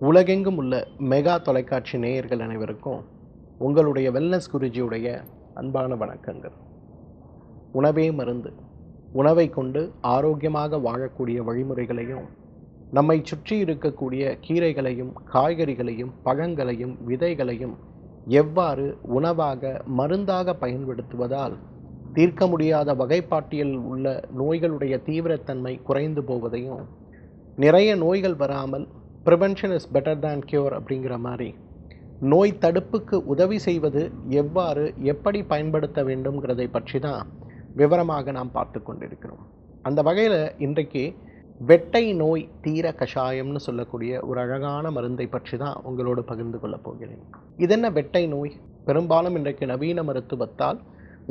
உலகெங்கும் உள்ள மெகா தொலைக்காட்சி நேயர்கள் அனைவருக்கும் உங்களுடைய வெல்னஸ் குருஜியுடைய அன்பான வணக்கங்கள். உணவே மருந்து. உணவை கொண்டு ஆரோக்கியமாக வாழக்கூடிய வழிமுறைகளையும், நம்மை சுற்றி இருக்கக்கூடிய கீரைகளையும் காய்கறிகளையும் பழங்களையும் விதைகளையும் எவ்வாறு உணவாக மருந்தாக பயன்படுத்துவதால் தீர்க்க முடியாத வகைப்பாட்டியல் உள்ள நோய்களுடைய தீவிரத்தன்மை குறைந்து போவதையும், நிறைய நோய்கள் வராமல் prevention is better than cure அப்படிங்கிற மாதிரி நோய் தடுப்புக்கு உதவி செய்வது எவ்வாறு எப்படி பயன்படுத்த வேண்டும்ங்கிறதை பற்றி தான் விவரமாக நாம் பார்த்து கொண்டிருக்கிறோம். அந்த வகையில் இன்றைக்கு வெட்டை நோய் தீர கஷாயம்னு சொல்லக்கூடிய ஒரு அழகான மருந்தை பற்றி தான் உங்களோடு பகிர்ந்து கொள்ளப் போகிறேன். இதென்ன வெட்டை நோய்? பெரும்பாலும் இன்றைக்கு நவீன மருத்துவத்தால்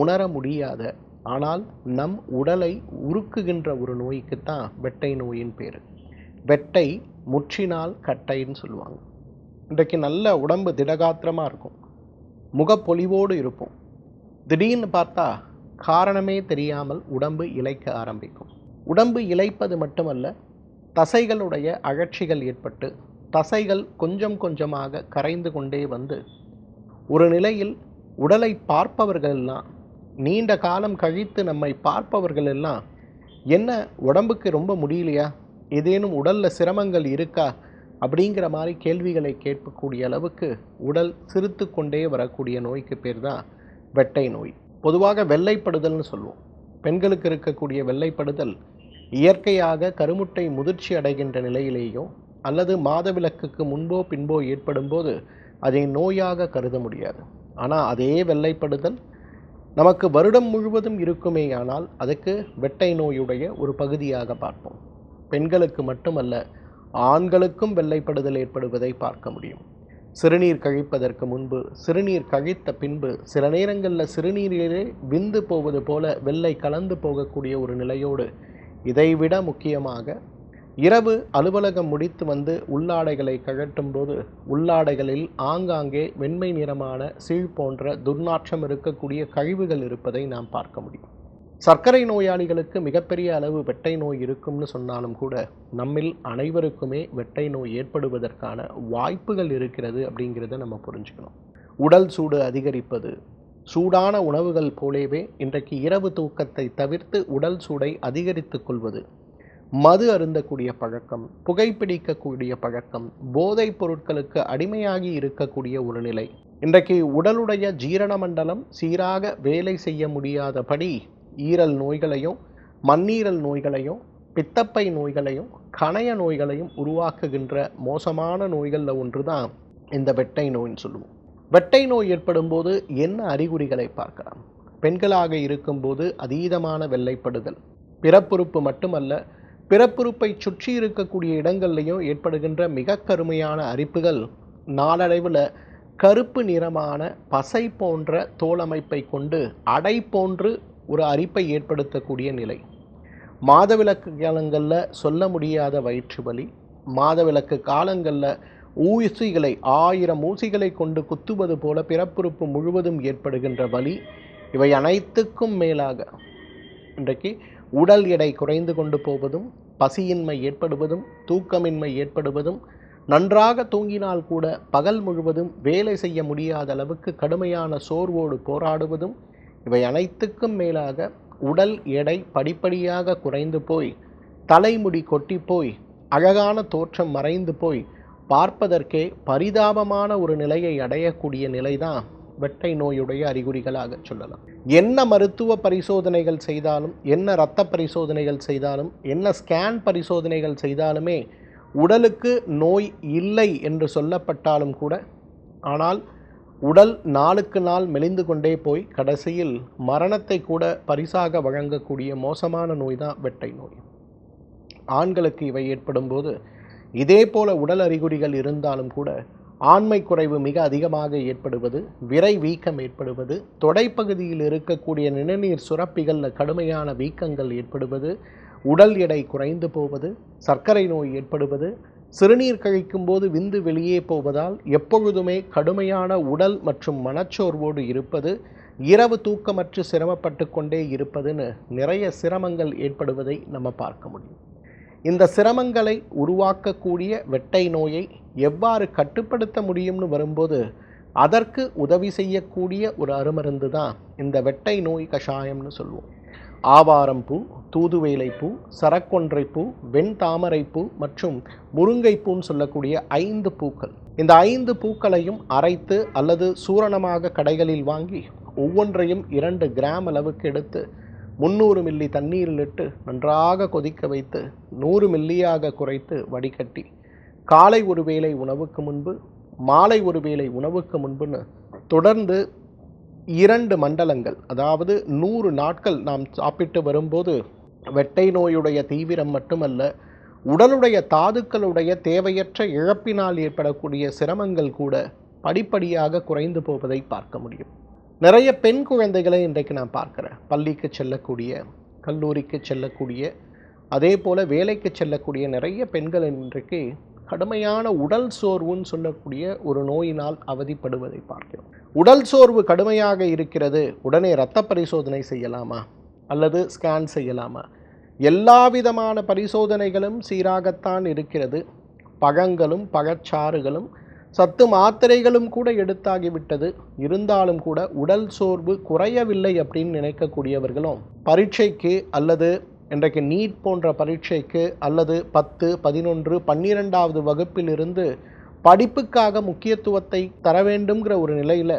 உணர முடியாத, ஆனால் நம் உடலை உருக்குகின்ற ஒரு நோய்க்குத்தான் வெட்டை நோயின் பேர். வெட்டை முற்றினால் கட்டைன்னு சொல்லுவாங்க. இன்றைக்கு நல்ல உடம்பு திடகாத்திரமாக இருக்கும், முகப்பொலிவோடு இருப்போம். திடீர்னு பார்த்தா காரணமே தெரியாமல் உடம்பு இளைக்க ஆரம்பிக்கும். உடம்பு இளைப்பது மட்டுமல்ல, தசைகளுடைய அழற்சிகள் ஏற்பட்டு தசைகள் கொஞ்சம் கொஞ்சமாக கரைந்து கொண்டே வந்து ஒரு நிலையில் உடலை பார்ப்பவர்களெல்லாம், நீண்ட காலம் கழித்து நம்மை பார்ப்பவர்கள் எல்லாம், என்ன உடம்புக்கு ரொம்ப முடியலையா, ஏதேனும் உடலில் சிரமங்கள் இருக்கா அப்படிங்கிற மாதிரி கேள்விகளை கேட்கக்கூடிய அளவுக்கு உடல் சிறுத்து கொண்டே வரக்கூடிய நோய்க்கு பேர் தான் வெட்டை நோய். பொதுவாக வெள்ளைப்படுதல்னு சொல்லுவோம். பெண்களுக்கு இருக்கக்கூடிய வெள்ளைப்படுதல் இயற்கையாக கருமுட்டை முதிர்ச்சி அடைகின்ற நிலையிலேயோ அல்லது மாதவிலக்குக்கு முன்போ பின்போ ஏற்படும் போது அதை நோயாக கருத முடியாது. ஆனால் அதே வெள்ளைப்படுதல் நமக்கு வருடம் முழுவதும் இருக்குமேயானால் அதுக்கு வெட்டை நோயுடைய ஒரு பகுதியாக பார்ப்போம். பெண்களுக்கு மட்டுமல்ல, ஆண்களுக்கும் வெள்ளைப்படுதல் ஏற்படுவதை பார்க்க முடியும். சிறுநீர் கழிப்பதற்கு முன்பு, சிறுநீர் கழித்த பின்பு, சில நேரங்களில் சிறுநீரிலே விந்து போவது போல வெள்ளை கலந்து போகக்கூடிய ஒரு நிலையோடு, இதைவிட முக்கியமாக இரவு அலுவலகம் முடித்து வந்து உள்ளாடைகளை கழட்டும் போது உள்ளாடைகளில் ஆங்காங்கே வெண்மை நிறமான சீழ் போன்ற துர்நாற்றம் இருக்கக்கூடிய கழிவுகள் இருப்பதை நாம் பார்க்க முடியும். சர்க்கரை நோயாளிகளுக்கு மிகப்பெரிய அளவு வெட்டை நோய் இருக்கும்னு சொன்னாலும் கூட நம்மில் அனைவருக்குமே வெட்டை நோய் ஏற்படுவதற்கான வாய்ப்புகள் இருக்கிறது அப்படிங்கிறத நம்ம புரிஞ்சுக்கணும். உடல் சூடு அதிகரிப்பது, சூடான உணவுகள் போலவே இன்றைக்கு இரவு தூக்கத்தை தவிர்த்து உடல் சூடை அதிகரித்து கொள்வது, மது அருந்தக்கூடிய பழக்கம், புகைப்பிடிக்கக்கூடிய பழக்கம், போதைப் பொருட்களுக்கு அடிமையாகி இருக்கக்கூடிய ஒரு நிலை, இன்றைக்கு உடலுடைய ஜீரண மண்டலம் சீராக வேலை செய்ய முடியாதபடி ஈரல் நோய்களையும் மண்ணீரல் நோய்களையும் பித்தப்பை நோய்களையும் கணைய நோய்களையும் உருவாக்குகின்ற மோசமான நோய்களில் ஒன்று தான் இந்த வெட்டை நோயின்னு சொல்லுவோம். வெட்டை நோய் ஏற்படும் போது என்ன அறிகுறிகளை பார்க்கலாம்? பெண்களாக இருக்கும்போது அதீதமான வெள்ளைப்படுதல், பிறப்புறுப்பு மட்டுமல்ல, பிறப்புறுப்பை சுற்றி இருக்கக்கூடிய இடங்கள்லையும் ஏற்படுகின்ற மிக கருமையான அரிப்புகள் நாளடைவில் கருப்பு நிறமான பசை போன்ற தோலமைப்பை கொண்டு அடை போன்று ஒரு அரிப்பை ஏற்படுத்தக்கூடிய நிலை, மாதவிலக்கு காலங்களில் சொல்ல முடியாத வயிற்று வலி, மாதவிலக்கு காலங்களில் ஊசிகளை 1000 ஊசிகளை கொண்டு குத்துவது போல பிறப்புறுப்பு முழுவதும் ஏற்படுகின்ற வலி, இவை அனைத்துக்கும் மேலாக இன்றைக்கு உடல் எடை குறைந்து கொண்டு போவதும், பசியின்மை ஏற்படுவதும், தூக்கமின்மை ஏற்படுவதும், நன்றாக தூங்கினால் கூட பகல் முழுவதும் வேலை செய்ய முடியாத அளவுக்கு கடுமையான சோர்வோடு போராடுவதும், இவை அனைத்துக்கும் மேலாக உடல் எடை படிப்படியாக குறைந்து போய் தலைமுடி கொட்டி போய் அழகான தோற்றம் மறைந்து போய் பார்ப்பதற்கே பரிதாபமான ஒரு நிலையை அடையக்கூடிய நிலைதான் வெட்டை நோயுடைய அறிகுறிகளாக சொல்லலாம். என்ன மருத்துவ பரிசோதனைகள் செய்தாலும், என்ன இரத்த பரிசோதனைகள் செய்தாலும், என்ன ஸ்கேன் பரிசோதனைகள் செய்தாலுமே உடலுக்கு நோய் இல்லை என்று சொல்லப்பட்டாலும் கூட, ஆனால் உடல் நாளுக்கு நாள் மெலிந்து கொண்டே போய் கடைசியில் மரணத்தை கூட பரிசாக வழங்கக்கூடிய மோசமான நோய் தான் வெட்டை நோய். ஆண்களுக்கு இவை ஏற்படும் போது இதே போல உடல் அறிகுறிகள் இருந்தாலும் கூட ஆண்மை குறைவு மிக அதிகமாக ஏற்படுவது, விரை வீக்கம் ஏற்படுவது, தொடைப்பகுதியில் இருக்கக்கூடிய நிணநீர் சுரப்பிகளில் கடுமையான வீக்கங்கள் ஏற்படுவது, உடல் எடை குறைந்து போவது, சர்க்கரை நோய் ஏற்படுவது, சிறுநீர் கழிக்கும் போது விந்து வெளியே போவதால் எப்பொழுதுமே கடுமையான உடல் மற்றும் மனச்சோர்வோடு இருப்பது, இரவு தூக்கமற்று சிரமப்பட்டு கொண்டே இருப்பதுன்னு நிறைய சிரமங்கள் ஏற்படுவதை நம்ம பார்க்க முடியும். இந்த சிரமங்களை உருவாக்கக்கூடிய வெட்டை நோயை எவ்வாறு கட்டுப்படுத்த முடியும்னு வரும்போது அதற்கு உதவி செய்யக்கூடிய ஒரு அருமருந்து தான் இந்த வெட்டை நோய் கஷாயம்னு சொல்லுவோம். ஆவாரம் பூ, தூதுவேலை பூ, சரக்கொன்றை பூ, வெண்தாமரை பூ மற்றும் முருங்கைப்பூன்னு சொல்லக்கூடிய 5 பூக்கள். இந்த 5 பூக்களையும் அரைத்து அல்லது சூரணமாக கடைகளில் வாங்கி ஒவ்வொன்றையும் 2 கிராம் அளவுக்கு எடுத்து 300 மில்லி தண்ணீரில் இட்டு நன்றாக கொதிக்க வைத்து 100 மில்லியாக குறைத்து வடிகட்டி காலை ஒரு வேளை உணவுக்கு முன்பு, மாலை ஒரு வேளை உணவுக்கு முன்புன்னு தொடர்ந்து 2 மண்டலங்கள், அதாவது 100 நாட்கள் நாம் சாப்பிட்டு வரும்போது வெட்டை நோயுடைய தீவிரம் மட்டுமல்ல, உடலுடைய தாதுக்களுடைய தேவையற்ற இழப்பினால் ஏற்படக்கூடிய சிரமங்கள் கூட படிப்படியாக குறைந்து போவதை பார்க்க முடியும். நிறைய பெண் குழந்தைகளை இன்றைக்கு நான் பார்க்குறேன். பள்ளிக்கு செல்லக்கூடிய, கல்லூரிக்கு செல்லக்கூடிய, அதே போல் வேலைக்கு செல்லக்கூடிய நிறைய பெண்கள் இன்றைக்கு கடுமையான உடல் சோர்வுன்னு சொல்லக்கூடிய ஒரு நோயினால் அவதிப்படுவதை பார்க்கிறோம். உடல் சோர்வு கடுமையாக இருக்கிறது, உடனே இரத்த பரிசோதனை செய்யலாமா அல்லது ஸ்கேன் செய்யலாமா? எல்லா விதமான பரிசோதனைகளும் சீராகத்தான் இருக்கிறது. பழங்களும் பழச்சாறுகளும் சத்து மாத்திரைகளும் கூட எடுத்தாகிவிட்டது. இருந்தாலும் கூட உடல் சோர்வு குறையவில்லை அப்படின்னு நினைக்கக்கூடியவர்களும் பரீட்சைக்கு அல்லது இன்றைக்கு நீட் போன்ற பரீட்சைக்கு அல்லது 10, 11, 12வது வகுப்பிலிருந்து படிப்புக்காக முக்கியத்துவத்தை தர வேண்டும்ங்கிற ஒரு நிலையில்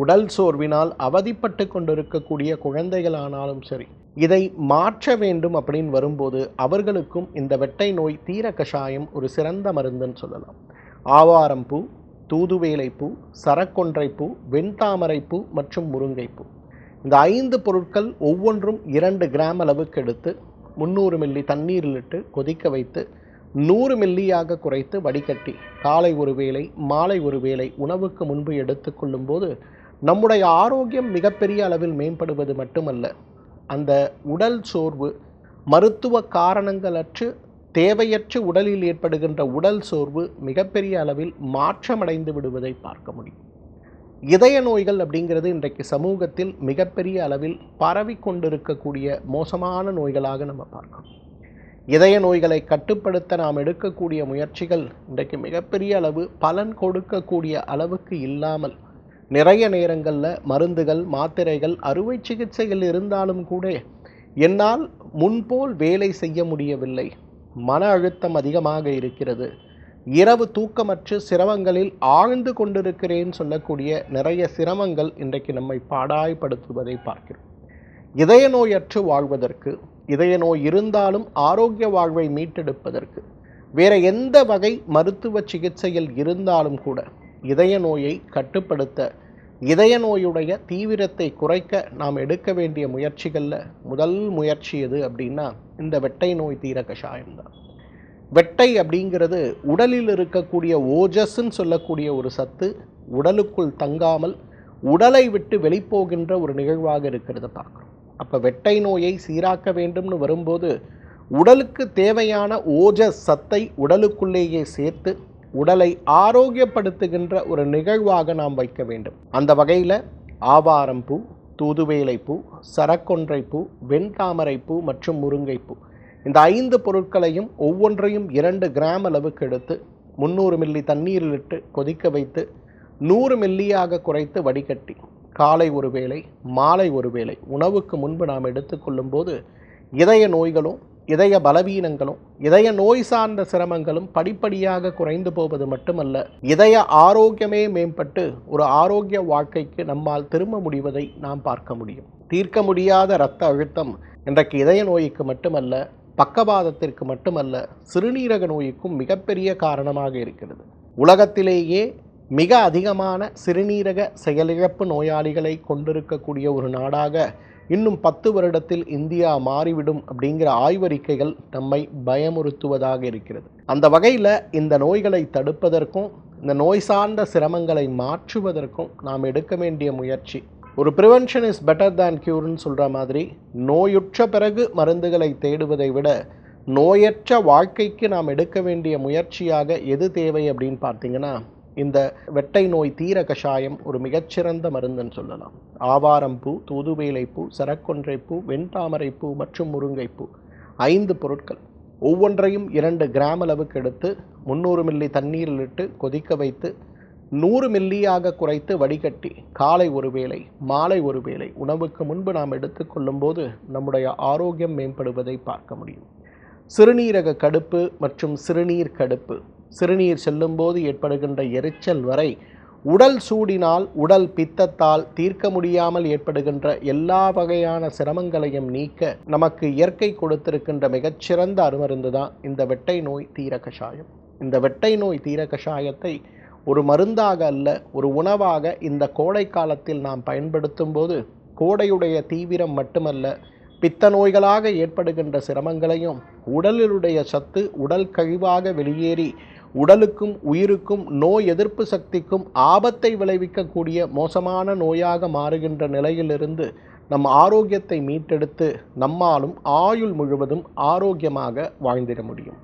உடல் சோர்வினால் அவதிப்பட்டு கொண்டிருக்கக்கூடிய குழந்தைகளானாலும் சரி, இதை மாற்ற வேண்டும் அப்படின்னு வரும்போது அவர்களுக்கும் இந்த வெட்டை நோய் தீர கஷாயம் ஒரு சிறந்த மருந்துன்னு சொல்லலாம். ஆவாரம் பூ, தூதுவேலை பூ, சரக்கொன்றை பூ, வெண்தாமரை பூ மற்றும் முருங்கைப்பூ, இந்த 5 பொருட்கள் ஒவ்வொன்றும் 2 கிராம் அளவுக்கு எடுத்து 300 மில்லி தண்ணீரில் இட்டு கொதிக்க வைத்து 100 மில்லியாக குறைத்து வடிகட்டி காலை ஒரு வேளை, மாலை ஒரு வேளை உணவுக்கு முன்பு எடுத்துக்கொள்ளும் போது நம்முடைய ஆரோக்கியம் மிகப்பெரிய அளவில் மேம்படுவது மட்டுமல்ல, அந்த உடல் சோர்வு மருத்துவ காரணங்களற்று தேவையற்ற உடலில் ஏற்படுகின்ற உடல் சோர்வு மிகப்பெரிய அளவில் மாற்றமடைந்து விடுவதை பார்க்க முடியும். இதய நோய்கள் அப்படிங்கிறது இன்றைக்கு சமூகத்தில் மிகப்பெரிய அளவில் பரவி கொண்டிருக்கக்கூடிய மோசமான நோய்களாக நம்ம பார்க்கணும். இதய நோய்களை கட்டுப்படுத்த நாம் எடுக்கக்கூடிய முயற்சிகள் இன்றைக்கு மிகப்பெரிய அளவு பலன் கொடுக்கக்கூடிய அளவுக்கு இல்லாமல் நிறைய நேரங்களில் மருந்துகள், மாத்திரைகள், அறுவை சிகிச்சைகள் இருந்தாலும் கூட என்னால் முன்போல் வேலை செய்ய முடியவில்லை, மன அழுத்தம் அதிகமாக இருக்கிறது, இரவு தூக்கமற்று சிரமங்களில் ஆழ்ந்து கொண்டிருக்கிறேன் சொல்லக்கூடிய நிறைய சிரமங்கள் இன்றைக்கு நம்மை பாடாய்படுத்துவதை பார்க்கிறோம். இதய நோயற்று வாழ்வதற்கு, இதய நோய் இருந்தாலும் ஆரோக்கிய வாழ்வை மீட்டெடுப்பதற்கு வேற எந்த வகை மருத்துவ சிகிச்சையில் இருந்தாலும் கூட இதய நோயை கட்டுப்படுத்த, இதய நோயுடைய தீவிரத்தை குறைக்க நாம் எடுக்க வேண்டிய முயற்சிகளில் முதல் முயற்சி எது அப்படின்னா இந்த வெட்டை நோய் தீர கஷாயம்தான். வெட்டை அப்படிங்கிறது உடலில் இருக்கக்கூடிய ஓஜஸ்ன்னு சொல்லக்கூடிய ஒரு சத்து உடலுக்குள் தங்காமல் உடலை விட்டு வெளிப்போகின்ற ஒரு நிகழ்வாக இருக்கிறத பார்க்குறோம். அப்போ வெட்டை நோயை சீராக்க வேண்டும்னு வரும்போது உடலுக்கு தேவையான ஓஜஸ் சத்தை உடலுக்குள்ளேயே சேர்த்து உடலை ஆரோக்கியப்படுத்துகின்ற ஒரு நிகழ்வாக நாம் வைக்க வேண்டும். அந்த வகையில் ஆவாரம் பூ, தூதுவேலை பூ, சரக்கொன்றை பூ, வெண்தாமரை பூ மற்றும் முருங்கைப்பூ, இந்த 5 பொருட்களையும் ஒவ்வொன்றையும் 2 கிராம் அளவுக்கு எடுத்து 300 மில்லி தண்ணீரில் இட்டு கொதிக்க வைத்து 100 மில்லியாக குறைத்து வடிகட்டி காலை ஒரு வேளை, மாலை ஒரு வேளை உணவுக்கு முன்பு நாம் எடுத்துக்கொள்ளும் போது இதய நோய்களும், இதய பலவீனங்களும், இதய நோய் சார்ந்த சிரமங்களும் படிப்படியாக குறைந்து போவது மட்டுமல்ல, இதய ஆரோக்கியமே மேம்பட்டு ஒரு ஆரோக்கிய வாழ்க்கைக்கு நம்மால் திரும்ப முடிவதை நாம் பார்க்க முடியும். தீர்க்க முடியாத இரத்த அழுத்தம் இன்றைக்கு இதய நோய்க்கு மட்டுமல்ல, பக்கவாதத்திற்கு மட்டுமல்ல, சிறுநீரக நோய்க்கும் மிகப்பெரிய காரணமாக இருக்கிறது. உலகத்திலேயே மிக அதிகமான சிறுநீரக செயலிழப்பு நோயாளிகளை கொண்டிருக்கக்கூடிய ஒரு நாடாக இன்னும் 10 வருடத்தில் இந்தியா மாறிவிடும் அப்படிங்கிற ஆய்வறிக்கைகள் நம்மை பயமுறுத்துவதாக இருக்கிறது. அந்த வகையில் இந்த நோய்களை தடுப்பதற்கும் இந்த நோய் சார்ந்த சிரமங்களை மாற்றுவதற்கும் நாம் எடுக்க வேண்டிய முயற்சி, ஒரு ப்ரிவென்ஷன் இஸ் பெட்டர் தேன் க்யூர்னு சொல்கிற மாதிரி நோயுற்ற பிறகு மருந்துகளை தேடுவதை விட நோயற்ற வாழ்க்கைக்கு நாம் எடுக்க வேண்டிய முயற்சியாக எது தேவை அப்படின்னு பார்த்தீங்கன்னா இந்த வெட்டை நோய் தீர கஷாயம் ஒரு மிகச்சிறந்த மருந்துன்னு சொல்லலாம். ஆவாரம் பூ, தூதுவேலை பூ, சரக்கொன்றை பூ, வெண்தாமரை பூ மற்றும் முருங்கைப்பூ 5 பொருட்கள் ஒவ்வொன்றையும் 2 கிராம் அளவுக்கு எடுத்து 300 மில்லி தண்ணீரில் இட்டு கொதிக்க வைத்து 100 மில்லியாக குறைத்து வடிகட்டி காலை ஒரு வேளை மாலை ஒரு வேளை உணவுக்கு முன்பு நாம் எடுத்துக்கொள்ளும் போது நம்முடைய ஆரோக்கியம் மேம்படுவதை பார்க்க முடியும். சிறுநீரக கடுப்பு மற்றும் சிறுநீர் கடுப்பு, சிறுநீர் செல்லும்போது ஏற்படுகின்ற எரிச்சல் வரை உடல் சூடினால் உடல் பித்தத்தால் தீர்க்க முடியாமல் ஏற்படுகின்ற எல்லா வகையான சிரமங்களையும் நீக்க நமக்கு இயற்கை கொடுத்திருக்கின்ற மிகச்சிறந்த அருமருந்து தான் இந்த வெட்டை நோய் தீர கஷாயம். இந்த வெட்டை நோய் தீர கஷாயத்தை ஒரு மருந்தாக அல்ல, ஒரு உணவாக இந்த கோடை காலத்தில் நாம் பயன்படுத்தும் போது கோடையுடைய தீவிரம் மட்டுமல்ல, பித்த நோய்களாக ஏற்படுகின்ற சிரமங்களையும் உடலினுடைய சத்து உடல் கழிவாக வெளியேறி உடலுக்கும் உயிருக்கும் நோய் எதிர்ப்பு சக்திக்கும் ஆபத்தை விளைவிக்கக்கூடிய மோசமான நோயாக மாறுகின்ற நிலையிலிருந்து நம் ஆரோக்கியத்தை மீட்டெடுத்து நம்மாலும் ஆயுள் முழுவதும் ஆரோக்கியமாக வாழ்ந்திட முடியும்.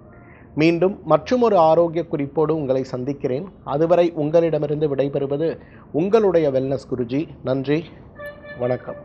மீண்டும் மற்றுமொரு ஆரோக்கிய குறிப்போடு உங்களை சந்திக்கிறேன். அதுவரை உங்களிடமிருந்து விடைபெறுவது உங்களுடைய வெல்னஸ் குருஜி. நன்றி, வணக்கம்.